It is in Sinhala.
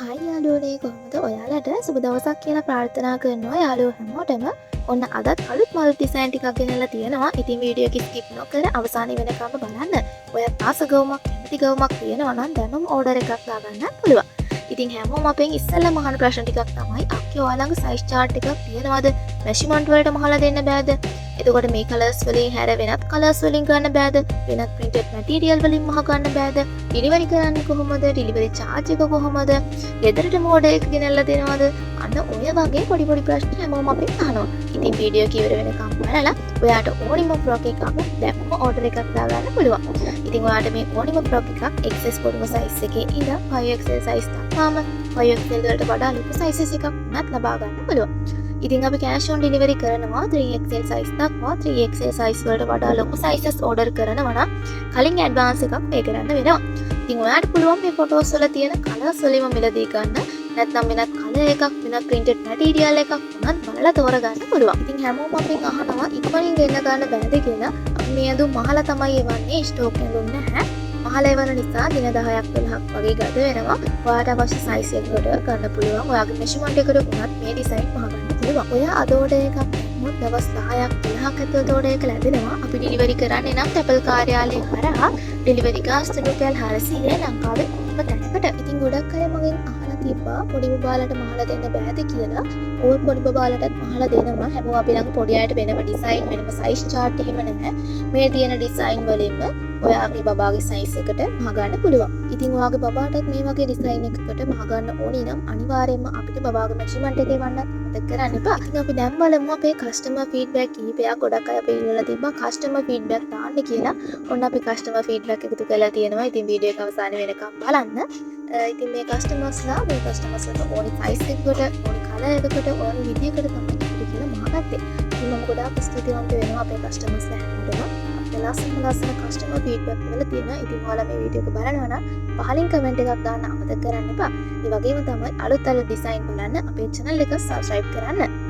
හයි යාළුවනේ කොහොමද ඔයාලට සුබ දවසක් කියලා ප්‍රාර්ථනා කරනවා යාළුවෝ හැමෝටම. ඔන්න අදත් අලුත් මල් ඩිසයින් ටිකක් ගෙනල්ලා තියෙනවා. ඉතින් වීඩියෝ එක ස්කිප් නොකර අවසානයේ වෙනකම් බලන්න. ඔයත් ආස ගවුමක් කැමති ගවුමක් තියෙනවා නම් දැනුම් ඕඩර් එකක් දාගන්න පුළුවන්. ඉතින් හැමෝම අපෙන් ඉස්සෙල්ලාම අහන ප්‍රශ්න ටිකක් තමයි අක්කේ ඔයාලඟ සයිස් chart එකක් තියෙනවද? මෙෂර්මන්ට් වලට මහලා දෙන්න බෑද? එතකොට මේ කලර්ස් වලින් හැර වෙනත් කලර්ස් වලින් ගන්න බෑද? වෙනත් printed material වලින් මහ ගන්න බෑද? ඩෙලිවරි කරන්නේ කොහොමද? ඩෙලිවරි charge එක කොහොමද? ගෙදරට ඕඩර් එක ගෙනල්ලා දෙනවද? අන්න ඔය වගේ පොඩි පොඩි ප්‍රශ්න හැමෝම අපෙන් අහනවා. ඉතින් වීඩියෝ එක ඉවර වෙනකම් බලලා ඔයාට ඕනිම ෆ්‍රොක් එකක් දැම්ම ඕඩර් එකක් දාගන්න පුළුවන්. ඉතින් ඔයාට මේ ඕනිම ෆ්‍රොක් එකක් XS පොඩිම size එකේ ඉඳන් 5XL size දක්වාම 5XL වලට වඩා ලොකු sizes එකක් වුණත් ලබා ගන්න පුළුවන්. ඉතින් අපි cash on delivery කරනවා 3XL size දක්වා 3XL size වලට වඩා ලොකු sizes order කරනවා නම් කලින් advance එකක් pay කරන්න වෙනවා. ඉතින් ඔයාට පුළුවන් මේ photos වල තියෙන colours වලින්ම මිලදී ගන්න. නැත්නම් වෙනත් colour එකක් වෙනත් printed material එකක් වුණත් බලලා තෝරගන්න පුළුවන්. ඉතින් හැමෝම අපෙන් අහනවා ඉක්මනින් ගෙන්න ගන්න බෑද කියලා. අපි මේ ඇඳුම් මහලා තමයි එවන්නේ ස්ටෝක් ඇඳුම් නැහැ. මහලා එවන නිසා දින 10ක් 12ක් වගේ ගත වෙනවා. ඔයාට අවශ්‍ය size එකකට ගන්න පුළුවන්. ඔයාගේ measurement එකට උනත් මේ design මහ ගන්න පුළුවන්. ඔයා අද order එකක් දැම්මොත් දවස් 10ක් 12ක් ඇතුළත order එක ලැබෙනවා. අපි delivery කරන්නේ නම් Apple කාර්යාලය හරහා delivery cost රුපියල් 400 ලංකාවේ කොහොම තැනකට. ඉතින් ගොඩක් අය මගෙන් අහලා තිබ්බා පොඩි බබාලට මහලා දෙන්න බෑද කියලා. ඕල් පොඩි බබාලටත් මහලා දෙනවා. හැමෝම අපි ළඟ පොඩි අයට වෙනම design වෙනම size chart එහෙම නැහැ. මේ තියෙන design වලින්ම ඔයාගේ බබාගේ size එකට මහ ගන්න පුළුවන්. ඉතින් ඔයාගේ බබාටත් මේ වගේ design එකකට මහ ගන්න ඕනි නම් අනිවාර්යයෙන්ම අපිට බබාගේ measurement එක එවන්නත් අමතක කරන්න එපා. ඉතින් අපි දැන් බලමු අපේ customer feedback කිහිපයක් ගොඩක් අය අපේ ඉල්ලලා තිබ්බා customer feedback දාන්න කියලා. ඔන්න අපි customer feedback එකතු කරලා තියෙනවා. ඉතින් වීඩියෝ එක අවසානයේ වෙනකම් බලන්න. ඉතින් මේ කස්ටමර්ස්ලා ඕනි size එකකට ඕනි colour එකකට ඕනි විදියකට තමයි අපිට කියලා මහගත්තේ. ඉතින් මම ගොඩාක් ස්තුතිවන්ත වෙනවා අපේ කස්ටමර්ස්ලා හැමෝටම. අපේ ලස්සන කස්ටමර් ෆීඩ්බැක් වල තියෙනවා. ඉතින් ඔයාලා මේ වීඩියෝ එක බලනවා නම් පහලින් කමෙන්ට් එකක් දාන්න අමතක කරන්න එපා. ඒ වගේම තමයි අලුත් ඩිසයින් බලන්න අපේ channel එක subscribe කරන්න.